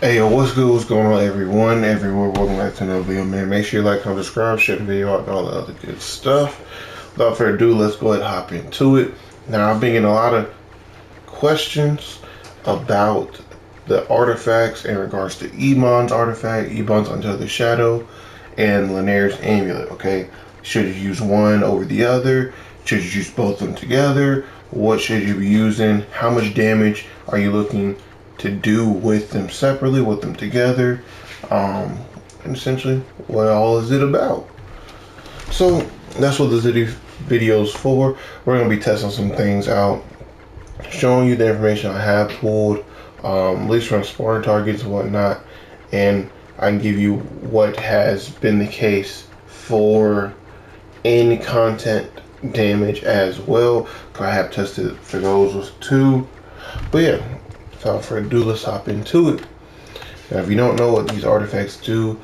Hey yo, what's good? What's going on, everyone? Everywhere, welcome back to another video, man. Make sure you like, comment, subscribe, share the video out, and all the other good stuff. Without further ado, let's go ahead and hop into it. Now, I've been getting a lot of questions about the artifacts in regards to Ebon's artifact, Ebon's Untethered Shadow, and Lernaea's Amulet. Okay, should you use one over the other? Should you use both of them together? What should you be using? How much damage are you looking to do with them separately, with them together, and essentially what all is it about? So that's what this video is for. We're going to be testing some things out, showing you the information I have pulled, at least from exploring targets and whatnot, and I can give you what has been the case for any content damage as well. I have tested for those too, but yeah. Without further ado, let's hop into it. Now, if you don't know what these artifacts do,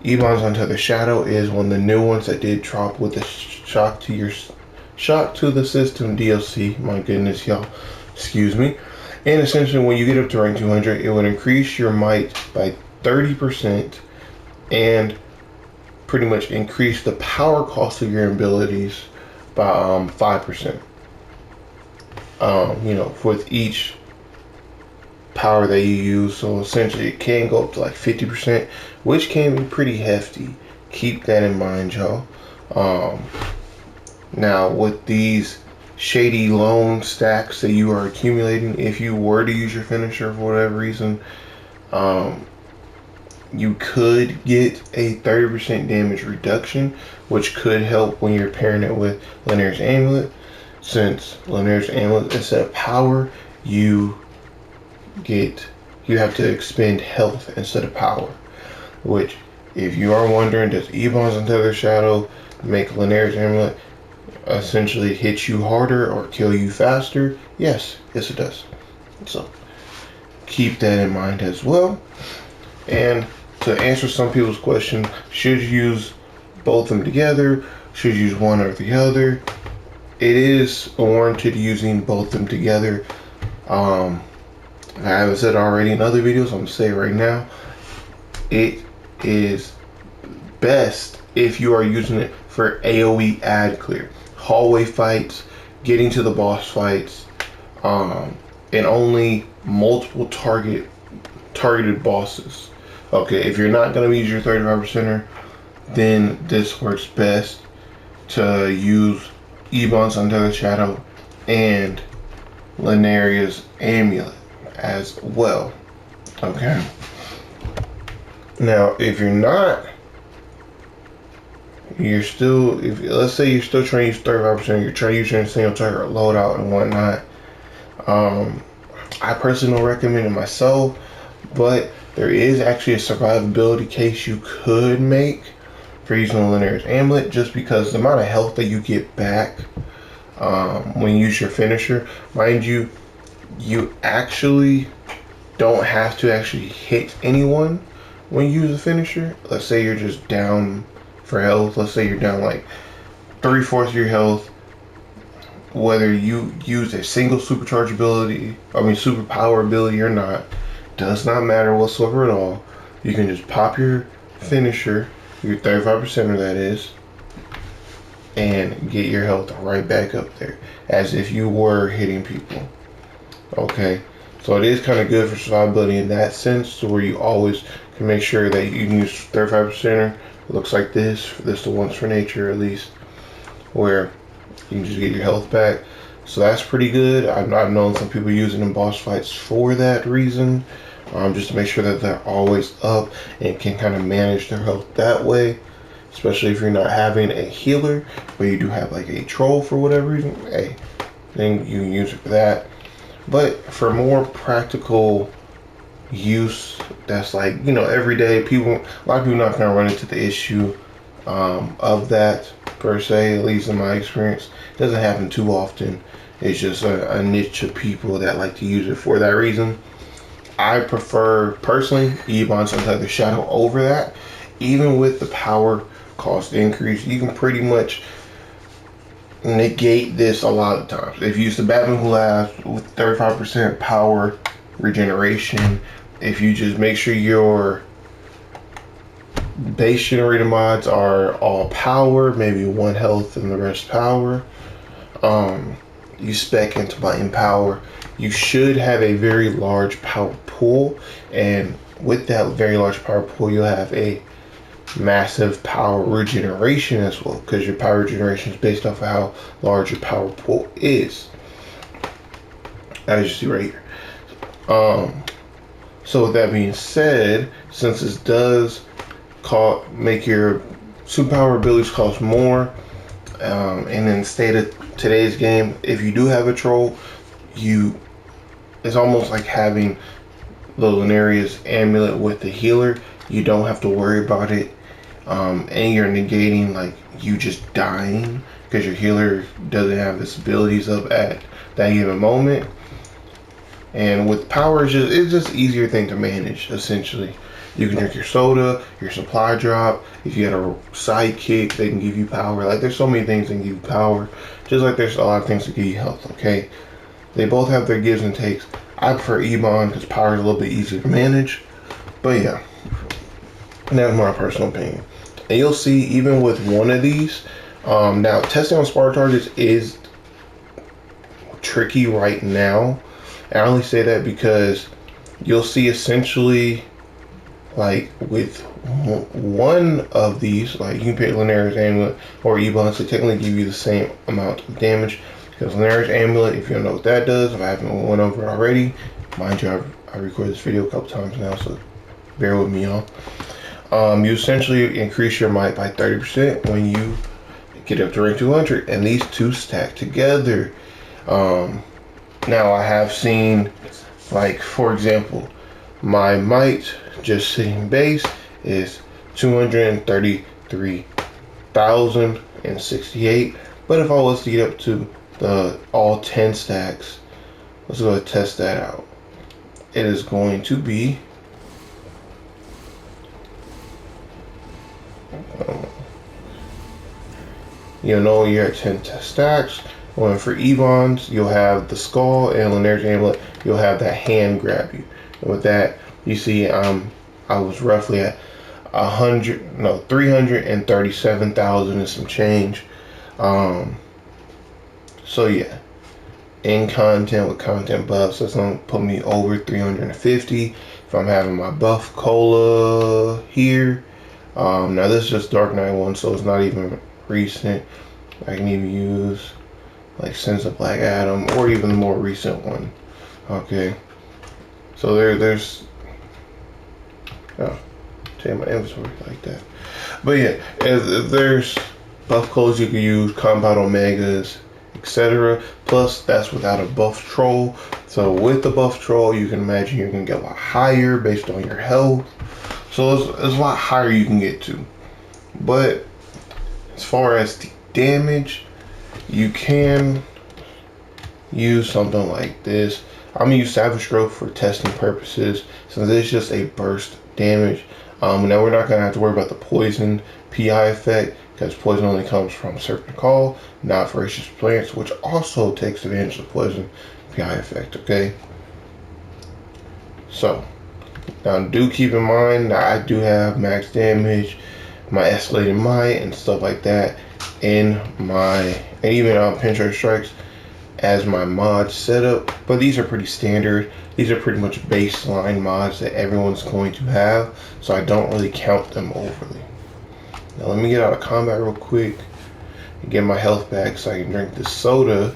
Ebon's Untethered Shadow is one of the new ones that did drop with the Shock to the System DLC. My goodness, y'all. Excuse me. And essentially, when you get up to rank 200, it would increase your might by 30% and pretty much increase the power cost of your abilities by 5%. With each power that you use, so essentially it can go up to like 50%, which can be pretty hefty. Keep that in mind, y'all. Now with these shady loan stacks that you are accumulating, if you were to use your finisher for whatever reason, you could get a 30% damage reduction, which could help when you're pairing it with Lernaea's Amulet. Since Lernaea's Amulet, instead of power, you have to expend health instead of power. Which, if you are wondering, does Ebon's Untethered Shadow make Lernaea's Amulet essentially hit you harder or kill you faster? Yes it does. So keep that in mind as well. And to answer some people's question, should you use both of them together? Should you use one or the other? It is warranted using both of them together. I haven't said already in other videos, I'm going to say it right now. It is best if you are using it for AoE ad clear. Hallway fights, getting to the boss fights, and only multiple targeted bosses. Okay, if you're not going to use your 35%er, then this works best to use Ebon's Untethered Shadow and Lernaea's Amulet as well. Okay, now if you're not, let's say you're still trying to use 35%, you're trying to use your single target loadout and whatnot, I personally don't recommend it myself, but there is actually a survivability case you could make for using Lernaea's Amulet, just because the amount of health that you get back when you use your finisher, mind you, you actually don't have to actually hit anyone when you use a finisher. Let's say you're just down for health. Let's say you're down like 3/4 of your health. Whether you use a single superpower ability or not, does not matter whatsoever at all. You can just pop your finisher, your 35%er that is, and get your health right back up there as if you were hitting people. Okay, so it is kind of good for survivability in that sense, to where you always can make sure that you can use 35%er. It looks like this the ones for nature at least, where you can just get your health back. So that's pretty good. I've known some people using in boss fights for that reason, just to make sure that they're always up and can kind of manage their health that way. Especially if you're not having a healer, but you do have like a troll for whatever reason, hey, then you can use it for that. But for more practical use, that's like, everyday, a lot of people not gonna run into the issue of that per se, at least in my experience. It doesn't happen too often. It's just a niche of people that like to use it for that reason. I prefer, personally, Ebon's Untethered Shadow over that. Even with the power cost increase, you can pretty much negate this a lot of times. If you use the Batman Blast with 35% power regeneration, if you just make sure your base generator mods are all power, maybe 1 health and the rest power, you spec into my empower, you should have a very large power pool, and with that very large power pool you'll have a massive power regeneration as well, because your power regeneration is based off of how large your power pool is, as you see right here. So with that being said, since this does make your superpower abilities cost more, and in state of today's game, if you do have a troll, it's almost like having the Lernaea's amulet with the healer. You don't have to worry about it, and you're negating like you just dying because your healer doesn't have its abilities up at that given moment. And with power, it's just easier thing to manage. Essentially, you can drink your soda, your supply drop. If you had a sidekick, they can give you power. Like, there's so many things that can give you power, just like there's a lot of things that give you health. Okay, they both have their gives and takes. I prefer Ebon because power is a little bit easier to manage. But yeah, that's my personal opinion. And you'll see, even with one of these, now testing on Spartan targets is tricky right now. And I only say that because you'll see essentially, like with one of these, like you can pick Lernaea's Amulet or Ebon to technically give you the same amount of damage. Because Lernaea's Amulet, if you don't know what that does, if I haven't went over it already, mind you, I recorded this video a couple times now, so bear with me, y'all. You essentially increase your might by 30% when you get up to rank 200, and these two stack together. Now I have seen, like, for example, my might just sitting base is 233,068. But if I was to get up to the all 10 stacks, let's go ahead and test that out. It is going to be you're at 10 stacks. When for Ebon's, you'll have the skull, and Lernaea's Amulet, you'll have that hand grab you. And with that, you see, I was roughly at 337,000 and some change. So yeah, in content with content buffs, that's gonna put me over 350. If I'm having my buff cola here, now this is just Dark Knight 1, so it's not even recent. I can even use like Sins of Black Adam, or even the more recent one. Okay, so there's take my inventory like that. But yeah, if there's buff codes you can use, compound omegas, etc. Plus that's without a buff troll. So with the buff troll, you can imagine you're gonna get a lot higher based on your health. So it's a lot higher you can get to. But as far as the damage, you can use something like this. I'm gonna use Savage Growth for testing purposes, since it's just a burst damage. Now we're not gonna have to worry about the poison PI effect, because poison only comes from Serpent Call, not Voracious Plants, which also takes advantage of the poison PI effect. Okay, so now do keep in mind that I do have max damage, my escalated might, and stuff like that in my, and even Penetrating Strikes as my mod setup. But these are pretty standard. These are pretty much baseline mods that everyone's going to have, so I don't really count them overly. Now let me get out of combat real quick and get my health back so I can drink this soda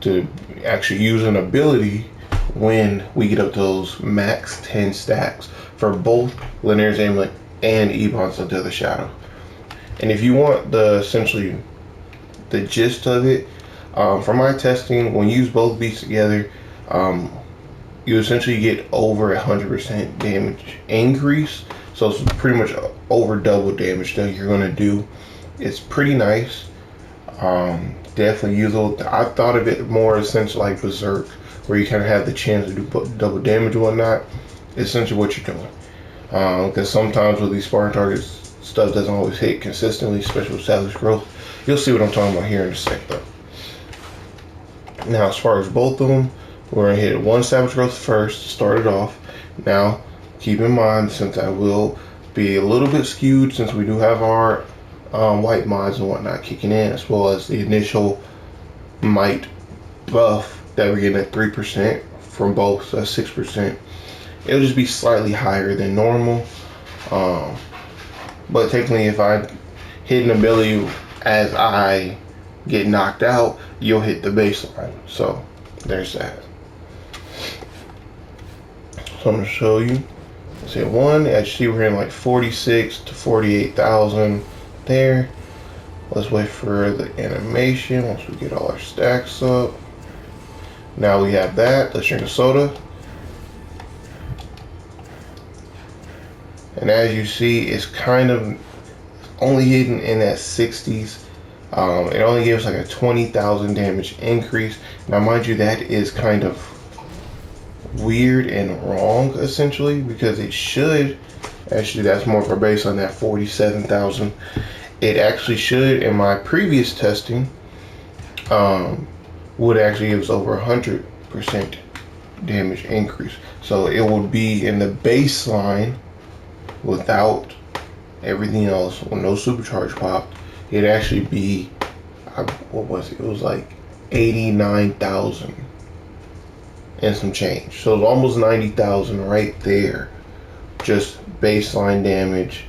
to actually use an ability when we get up to those max 10 stacks for both Lernaea's Amulet and Ebon's Untethered Shadow. And if you want essentially the gist of it, from my testing, when you use both beasts together, you essentially get over 100% damage increase. So it's pretty much over double damage that you're gonna do. It's pretty nice. Definitely usable. I thought of it more essentially like Berserk, where you kind of have the chance to do double damage and whatnot. It's essentially what you're doing. Because sometimes with these Spartan targets, stuff doesn't always hit consistently, especially with Savage Growth. You'll see what I'm talking about here in a sec though. Now as far as both of them, we're gonna hit one Savage Growth first to start it off. Now, keep in mind, since I will be a little bit skewed, since we do have our white mods and whatnot kicking in, as well as the initial might buff that we're getting at 3% from both, 6%. It'll just be slightly higher than normal. But technically, if I hit an ability as I get knocked out, you'll hit the baseline. So there's that. So I'm gonna show you. Let's hit one. As you see, we're in like 46 to 48,000 there. Let's wait for the animation once we get all our stacks up. Now we have that. Let's drink a soda. And as you see, it's kind of only hitting in that 60s. It only gives like a 20,000 damage increase. Now, mind you, that is kind of weird and wrong, essentially, because it should, actually, that's more of a base on that 47,000. It actually should, in my previous testing, would actually give us over 100% damage increase. So it would be in the baseline without everything else, with no supercharge pop. It'd actually be, what was it? It was like 89,000 and some change. So it's almost 90,000 right there. Just baseline damage.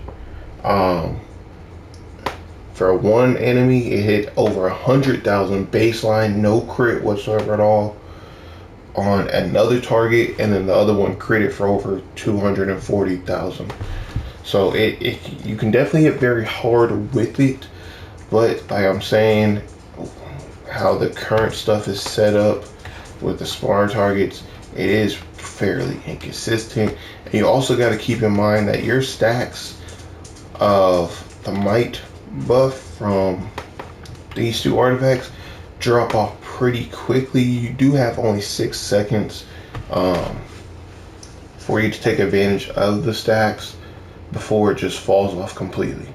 For one enemy, it hit over 100,000 baseline, no crit whatsoever at all on another target, and then the other one critted for over 240,000. So you can definitely hit very hard with it, but like I'm saying, how the current stuff is set up with the spawn targets, it is fairly inconsistent. And you also got to keep in mind that your stacks of the might buff from these two artifacts drop off pretty quickly. You do have only 6 seconds for you to take advantage of the stacks before it just falls off completely.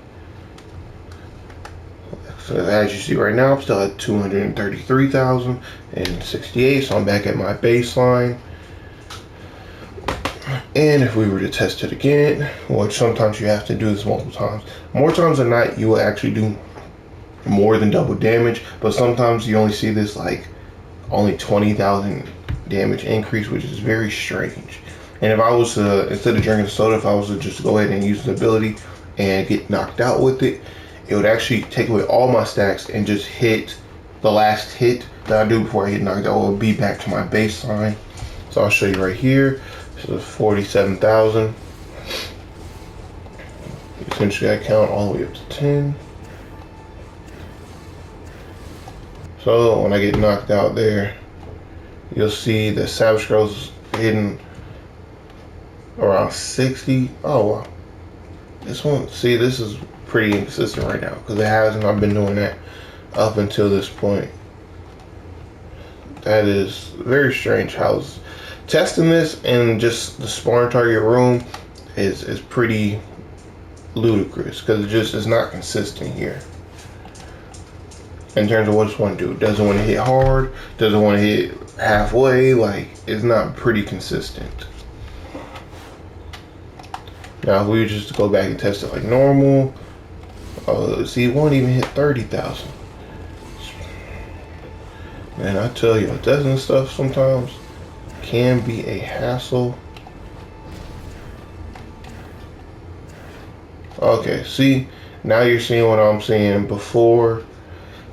So as you see right now, I'm still at 233,068, so I'm back at my baseline. And if we were to test it again, which sometimes you have to do this multiple times, more times than not, you will actually do more than double damage, but sometimes you only see this like only 20,000 damage increase, which is very strange. And if I was to, instead of drinking soda, if I was to just go ahead and use the ability and get knocked out with it, it would actually take away all my stacks and just hit the last hit that I do before I get knocked out. It will be back to my baseline. So I'll show you right here. This is 47,000. Essentially, I count all the way up to 10. So when I get knocked out there, you'll see the Savage Girl's hitting around 60. Oh wow. This one, see, this is pretty inconsistent right now because it hasn't. I've been doing that up until this point. That is very strange. How testing this in just the spawn target room is pretty ludicrous because it just is not consistent here. In terms of what it's want to do, doesn't want to hit hard, doesn't want to hit halfway. Like, it's not pretty consistent. Now, if we just go back and test it like normal, see, it won't even hit 30,000. Man, I tell you, testing stuff sometimes can be a hassle. Okay, see, now you're seeing what I'm saying before,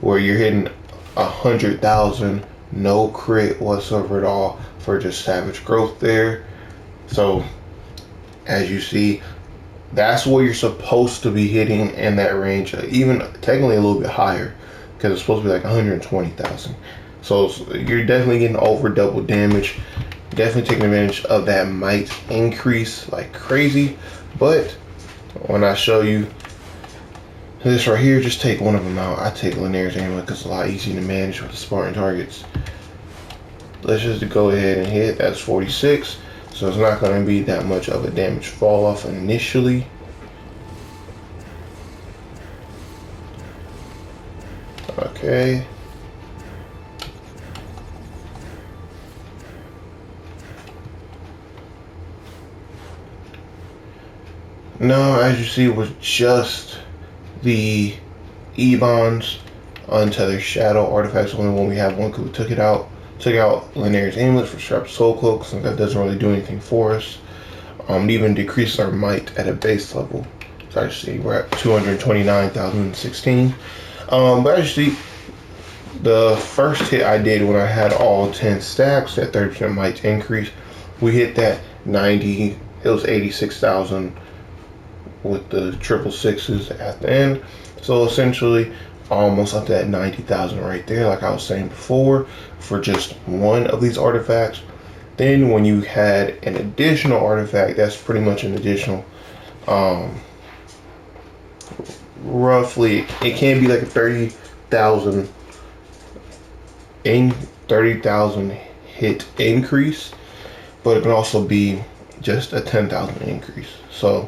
where you're hitting 100,000, no crit whatsoever at all for just Savage Growth there. So as you see, that's what you're supposed to be hitting in that range, even technically a little bit higher, because it's supposed to be like 120,000. So you're definitely getting over double damage, definitely taking advantage of that might increase like crazy. But when I show you this right here, just take one of them out. I take Lernaea's Amulet because it's a lot easier to manage with the Spartan targets. Let's just go ahead and hit. That's 46. So it's not going to be that much of a damage fall off initially. Okay. No, as you see, it was just the Ebon's Untethered Shadow artifacts. Only one we have one because we took it out. Took out Lernaea's Amulet for Sharp Soul Cloak, since that doesn't really do anything for us. It even decreases our might at a base level. So as you see, we're at 229,016. But as you see, the first hit I did when I had all 10 stacks, that 30% might increase, we hit that 90, it was 86,000 with the triple sixes at the end. So essentially, almost up to that 90,000 right there, like I was saying before, for just one of these artifacts. Then when you had an additional artifact, that's pretty much an additional, roughly, it can be like a 30,000 hit increase, but it can also be just a 10,000 increase. So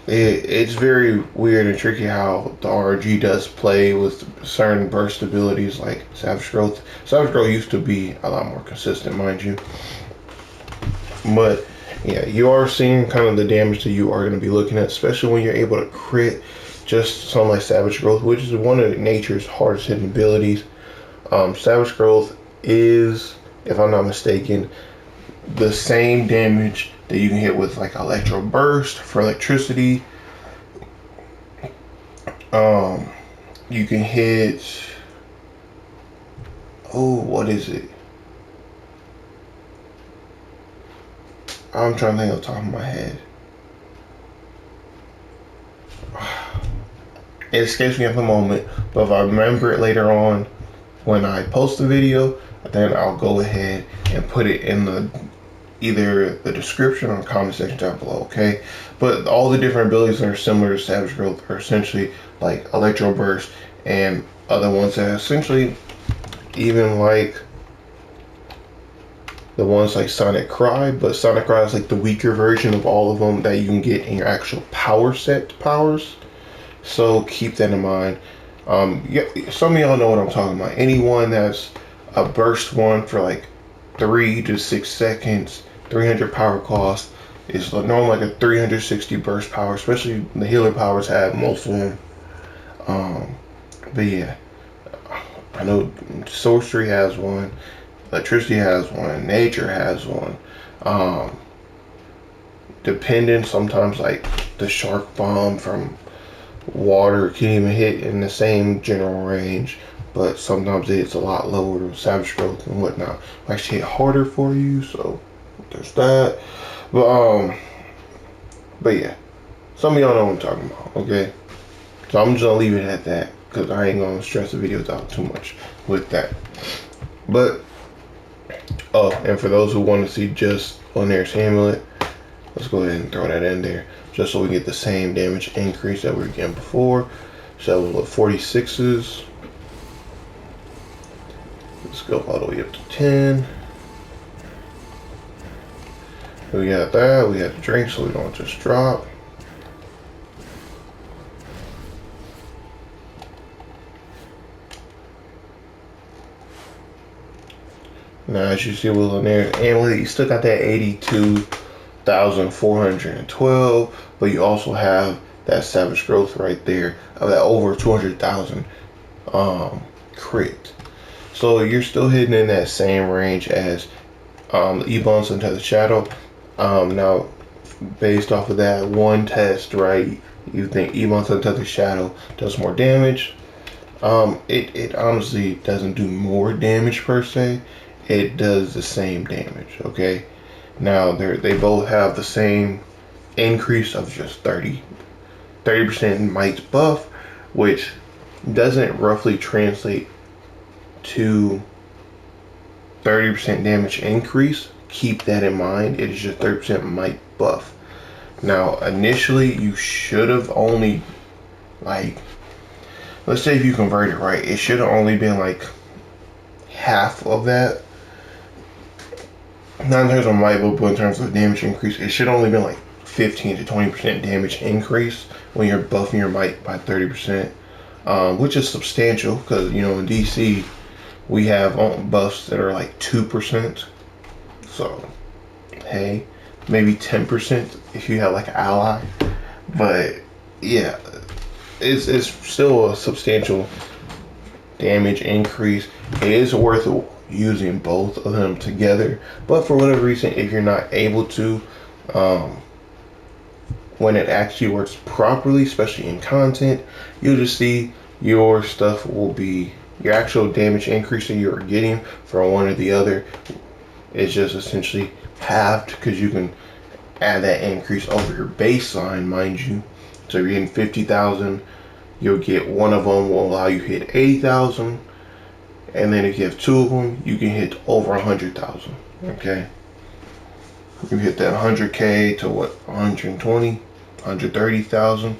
it's very weird and tricky how the RNG does play with certain burst abilities like Savage Growth. Savage Growth used to be a lot more consistent, mind you. But yeah, you are seeing kind of the damage that you are going to be looking at, especially when you're able to crit just something like Savage Growth, which is one of nature's hardest hitting abilities. Savage Growth is, if I'm not mistaken, the same damage that you can hit with like Electro Burst for electricity. You can hit, oh, what is it? I'm trying to think off the top of my head. It escapes me at the moment, but if I remember it later on when I post the video, then I'll go ahead and put it in the either the description or the comment section down below, okay? But all the different abilities that are similar to Savage Growth are essentially like Electro Burst and other ones that are essentially even like the ones like Sonic Cry, but Sonic Cry is like the weaker version of all of them that you can get in your actual power set powers. So keep that in mind. Yeah, some of y'all know what I'm talking about. Anyone that's a burst one for like 3 to 6 seconds, 300 power cost, is normally like a 360 burst power, especially the healer powers have most of them. But yeah, I know sorcery has one, electricity has one, nature has one. Depending, sometimes like the shark bomb from water can even hit in the same general range, but sometimes it's a lot lower than Savage Growth and whatnot. Actually hit harder for you, so there's that. But yeah, some of y'all know what I'm talking about, okay? So I'm just gonna leave it at that because I ain't gonna stress the videos out too much with that. But oh, and for those who want to see just Lernaea's Amulet, let's go ahead and throw that in there just so we get the same damage increase that we were getting before. So with 46s, let's go all the way up to 10. We got that, we got the drink so we don't just drop. Now as you see with Lernaea's Amulet, you still got that 82,412, but you also have that Savage Growth right there of that over 200,000 crit. So you're still hitting in that same range as Ebon's Untethered Shadow. Now, based off of that one test, right, you think Ebon's Untethered Shadow does more damage. It honestly doesn't do more damage per se. It does the same damage, okay? Now, they both have the same increase of just 30% might buff, which doesn't roughly translate to 30% damage increase. Keep that in mind. It is just 30% might buff. Now, initially, you should have only, like, let's say if you convert it right, it should have only been like half of that. Not in terms of might, but in terms of damage increase, it should only been like 15 to 20% damage increase when you're buffing your might by 30%, which is substantial because, you know, in DC, we have buffs that are like 2%. So, hey, maybe 10% if you have like an ally. But yeah, it's still a substantial damage increase. It is worth using both of them together, but for whatever reason, if you're not able to, when it actually works properly, especially in content, you'll just see your stuff will be, your actual damage increase that you're getting from one or the other is just essentially halved, because you can add that increase over your baseline, mind you. So if you're getting 50,000, you'll get one of them will allow you to hit 80,000, and then if you have two of them, you can hit over 100,000. Okay, you hit that 100k to what, 120, 130,000.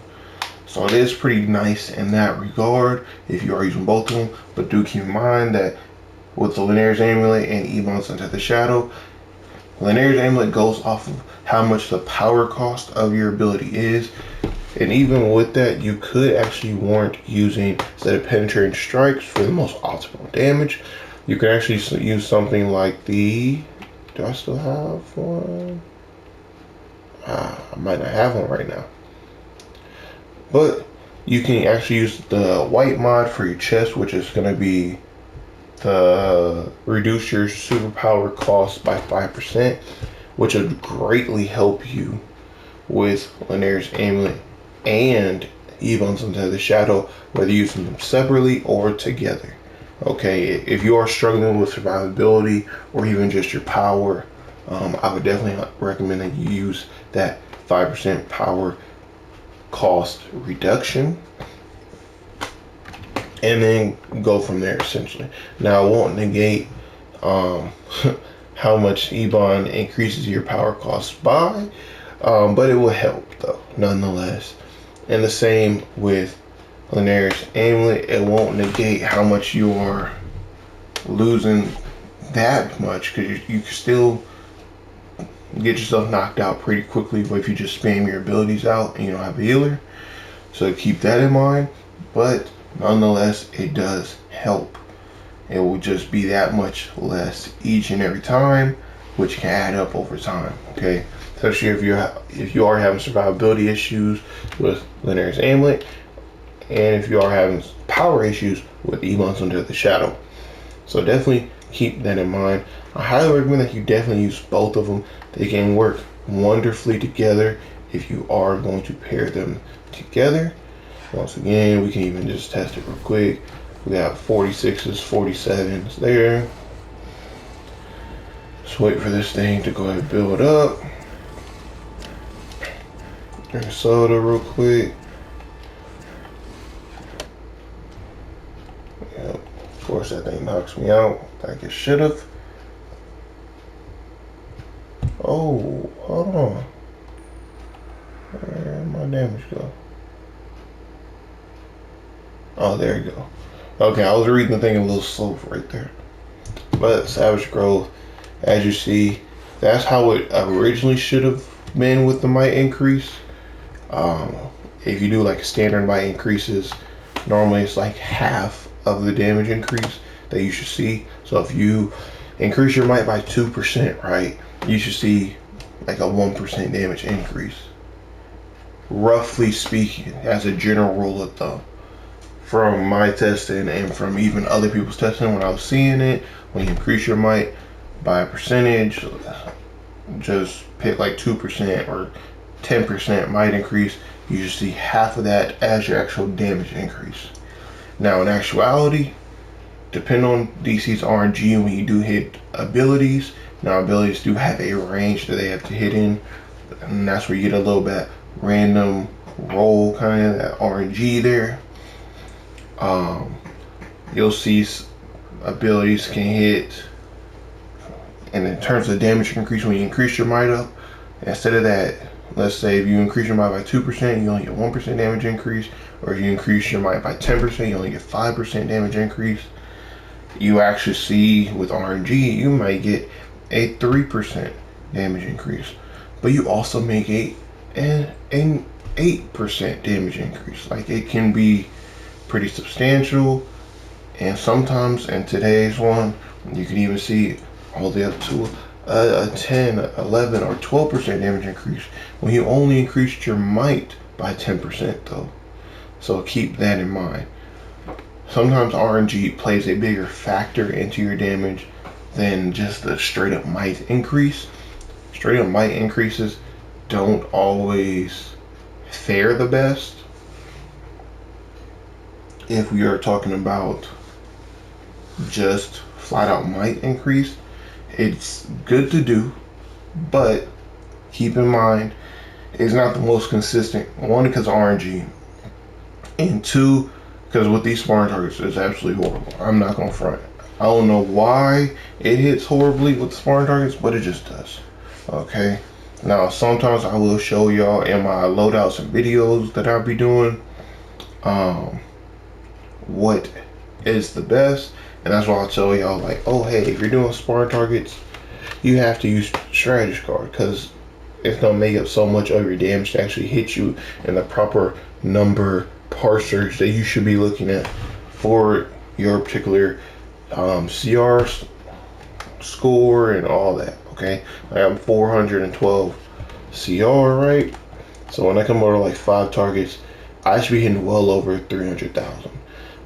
So it is pretty nice in that regard if you are using both of them. But do keep in mind that with the Lernaea's Amulet and Ebon's Untethered Shadow, Lernaea's Amulet goes off of how much the power cost of your ability is. And even with that, you could actually warrant using, instead of penetrating strikes for the most optimal damage, you could actually use something like the, do I still have one? I might not have one right now. But you can actually use the white mod for your chest, which is going to be the reduce your superpower cost by 5%, which would greatly help you with Lernaea's Amulet and Ebon's Untethered Shadow, whether using them separately or together. Okay, if you are struggling with survivability or even just your power, I would definitely recommend that you use that 5% power cost reduction and then go from there essentially. Now, I won't negate how much Ebon increases your power cost by, but it will help though nonetheless. And the same with Lernaea's Amulet, it won't negate how much you are losing that much, because you can still get yourself knocked out pretty quickly if you just spam your abilities out and you don't have a healer. So keep that in mind, but nonetheless, it does help. It will just be that much less each and every time, which can add up over time. Okay, especially if you are having survivability issues with Lernaea's Amulet, and if you are having power issues with Ebon's Untethered Shadow. So definitely keep that in mind. I highly recommend that you definitely use both of them. They can work wonderfully together if you are going to pair them together. Once again, we can even just test it real quick. We got 46s, 47s there. Just wait for this thing to go ahead and build up. Drink soda real quick. Yep. Of course, that thing knocks me out like it should have. Oh, hold on. Where'd my damage go? Oh, there you go. Okay, I was reading the thing a little slow right there. But Savage Growth, as you see, that's how it originally should have been with the might increase. If you do like standard might increases, normally it's like half of the damage increase that you should see. So if you increase your might by 2%, right, you should see like a 1% damage increase. Roughly speaking, as a general rule of thumb. From my testing and from even other people's testing, when I was seeing it, when you increase your might by a percentage, just pick like 2% or 10% might increase, you should see half of that as your actual damage increase. Now in actuality, depending on DC's RNG, when you do hit abilities, now abilities do have a range that they have to hit in, and that's where you get a little bit random roll, kind of that RNG there. You'll see abilities can hit, and in terms of damage increase, when you increase your might up, instead of that, let's say if you increase your might by 2%, you only get 1% damage increase, or if you increase your might by 10%, you only get 5% damage increase. You actually see with RNG, you might get a 3% damage increase, but you also make an 8% damage increase. Like, it can be pretty substantial, and sometimes in today's one, you can even see all the way up to a 10, 11, or 12% damage increase when you only increased your might by 10% though. So keep that in mind. Sometimes RNG plays a bigger factor into your damage than just the straight up might increase. Straight up might increases don't always fare the best if we are talking about just flat out might increase. It's good to do, but keep in mind it's not the most consistent. One, because of RNG, and two, because with these sparring targets, it's absolutely horrible. I'm not gonna front. I don't know why it hits horribly with the sparring targets, but it just does. Okay. Now sometimes I will show y'all in my loadouts and videos that I'll be doing what is the best, and that's why I'll tell y'all like, oh hey, if you're doing sparring targets, you have to use strategy card because it's gonna make up so much of your damage to actually hit you in the proper number parsers that you should be looking at for your particular CR score and all that. Okay, I am 412 CR, right? So when I come over like 5 targets, I should be hitting well over 300,000.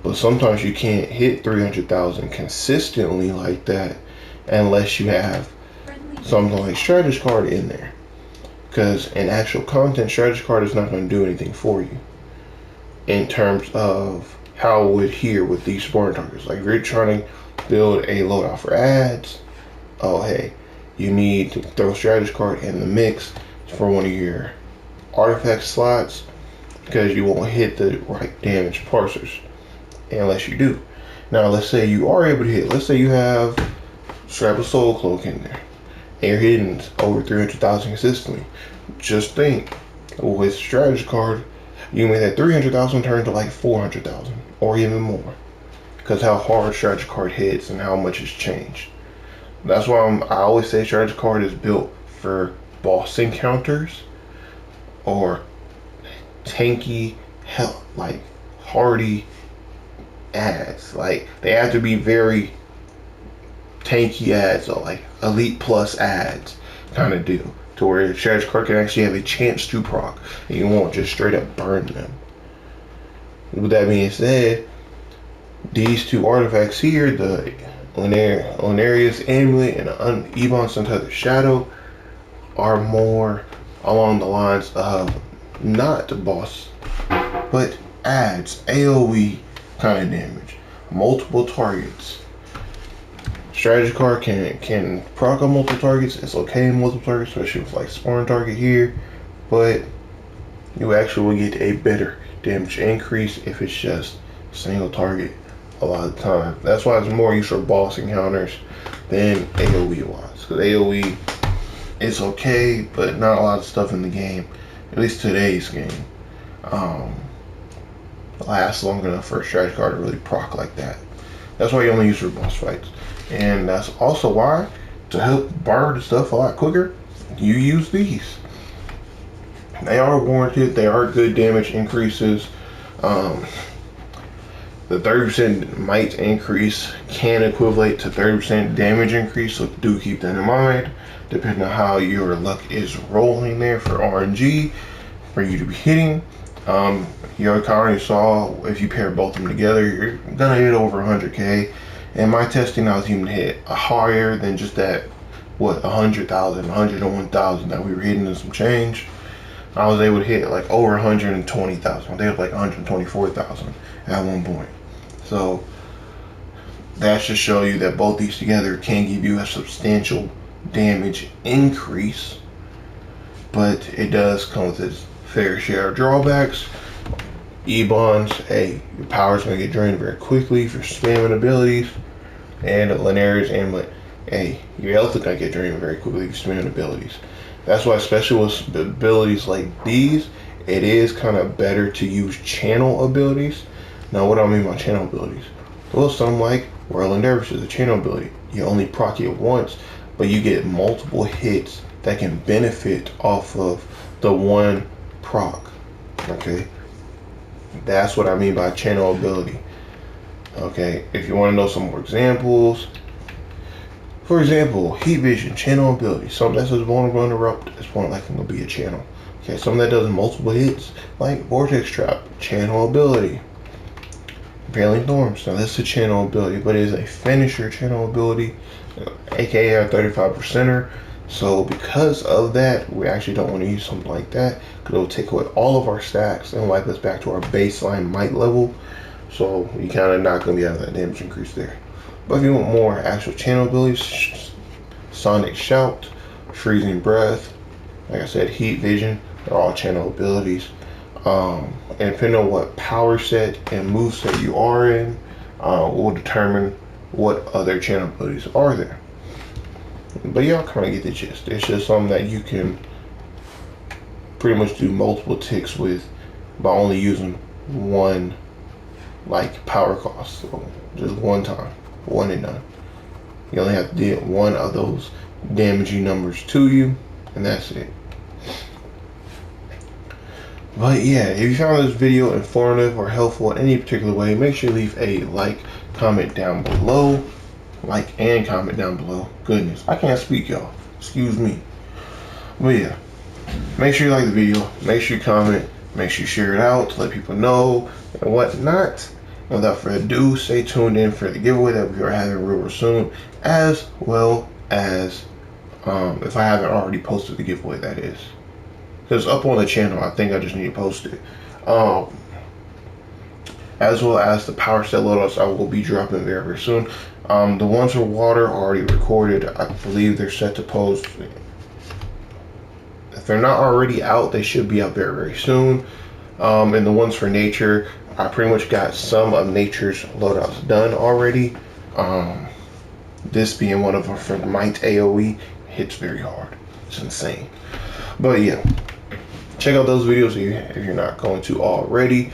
But sometimes you can't hit 300,000 consistently like that unless you have something like strategy card in there. Because in actual content, strategy card is not going to do anything for you in terms of how it would here with these sparring targets. Like if you're trying to build a loadout for ads, oh hey, you need to throw strategy card in the mix for one of your artifact slots because you won't hit the right damage parsers unless you do. Now let's say you are able to hit, let's say you have Strap a Soul Cloak in there and you're hitting over 300,000 consistently. Just think, with strategy card, you can make that 300,000 turn to like 400,000 or even more because how hard strategy card hits and how much it's changed. That's why I always say strategy card is built for boss encounters or tanky, like hardy ads. Like they have to be very tanky ads or like elite plus ads kind of deal to where your strategy card can actually have a chance to proc and you won't just straight up burn them. With that being said, these two artifacts here, the Lernaea's Amulet and Ebon's Untethered Shadow, are more along the lines of not boss, but adds AoE kind of damage, multiple targets. Strategy card can proc on multiple targets. It's okay in multiple targets, especially with like sparring target here, but you actually will get a better damage increase if it's just single target a lot of the time. That's why it's more used for boss encounters than AoE wise. Because AoE is okay, but not a lot of stuff in the game, at least today's game, lasts long enough for a strategy card to really proc like that. That's why you only use for boss fights. And that's also why, to help burn the stuff a lot quicker, you use these. They are warranted, they are good damage increases. The 30% might increase can equivalent to 30% damage increase, so do keep that in mind, depending on how your luck is rolling there for RNG, for you to be hitting. You already saw, if you pair both of them together, you're gonna hit over 100k. And my testing, I was even hit higher than just that, 100,000, 101,000 that we were hitting in some change. I was able to hit like over 120,000. They was like 124,000 at one point. So that should show you that both these together can give you a substantial damage increase, but it does come with its fair share of drawbacks. Ebon's, hey, your power's gonna get drained very quickly for spamming abilities, and Lernaea's Amulet, hey, your health is gonna get drained very quickly for spamming abilities. That's why, especially with abilities like these, it is kind of better to use channel abilities. Now, what do I mean by channel abilities? Well, something like Royal Endeavors is a channel ability. You only proc it once, but you get multiple hits that can benefit off of the one proc. Okay, that's what I mean by channel ability. Okay, if you want to know some more examples, for example, Heat Vision, channel ability. Something that says vulnerable interrupt is more likely to be a channel. Okay, something that does multiple hits, like Vortex Trap, Channel Ability, Veiling Thorns. Now this is a channel ability, but it is a finisher channel ability, aka a 35%er. So because of that, we actually don't want to use something like that, because it'll take away all of our stacks and wipe us back to our baseline might level. So you kind of not going to be having that damage increase there. But if you want more actual channel abilities, Sonic Shout, Freezing Breath, like I said, Heat Vision, they're all channel abilities. And depending on what power set and move set you are in, will determine what other channel abilities are there. But y'all kind of get the gist. It's just something that you can pretty much do multiple ticks with by only using one, like, power cost. So just one time, one and done. You only have to deal one of those damaging numbers to you, and that's it. But yeah, if you found this video informative or helpful in any particular way, make sure you leave a like, comment down below. Like and comment down below. Goodness, I can't speak, y'all. Excuse me. But yeah, make sure you like the video, make sure you comment, make sure you share it out to let people know and whatnot. And without further ado, stay tuned in for the giveaway that we are having real soon, as well as if I haven't already posted the giveaway, that is. Because up on the channel, I think I just need to post it. As well as the power set loadouts I will be dropping very, very soon. The ones for water are already recorded. I believe they're set to post. If they're not already out, they should be out very, very soon. And the ones for nature, I pretty much got some of nature's loadouts done already. This being one of them for the Might AoE, hits very hard. It's insane. But yeah, check out those videos if you're not going to already.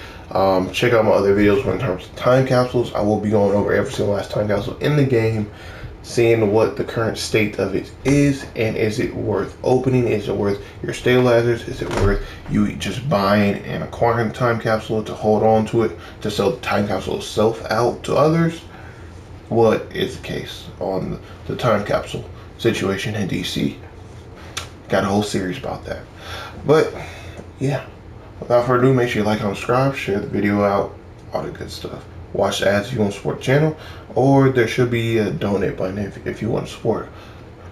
Check out my other videos in terms of time capsules. I will be going over every single last time capsule in the game, seeing what the current state of it is, and is it worth opening? Is it worth your stabilizers? Is it worth you just buying and acquiring the time capsule to hold on to it, to sell the time capsule itself out to others? What is the case on the time capsule situation in DC? Got a whole series about that. But yeah, without further ado, make sure you like and subscribe, share the video out, all the good stuff. Watch the ads if you want to support the channel, or there should be a donate button if you want to support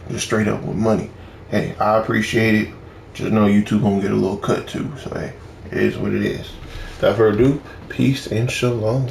just straight up with money. Hey, I appreciate it. Just know YouTube gonna get a little cut too, so hey, it is what it is. Without further ado, peace and shalom.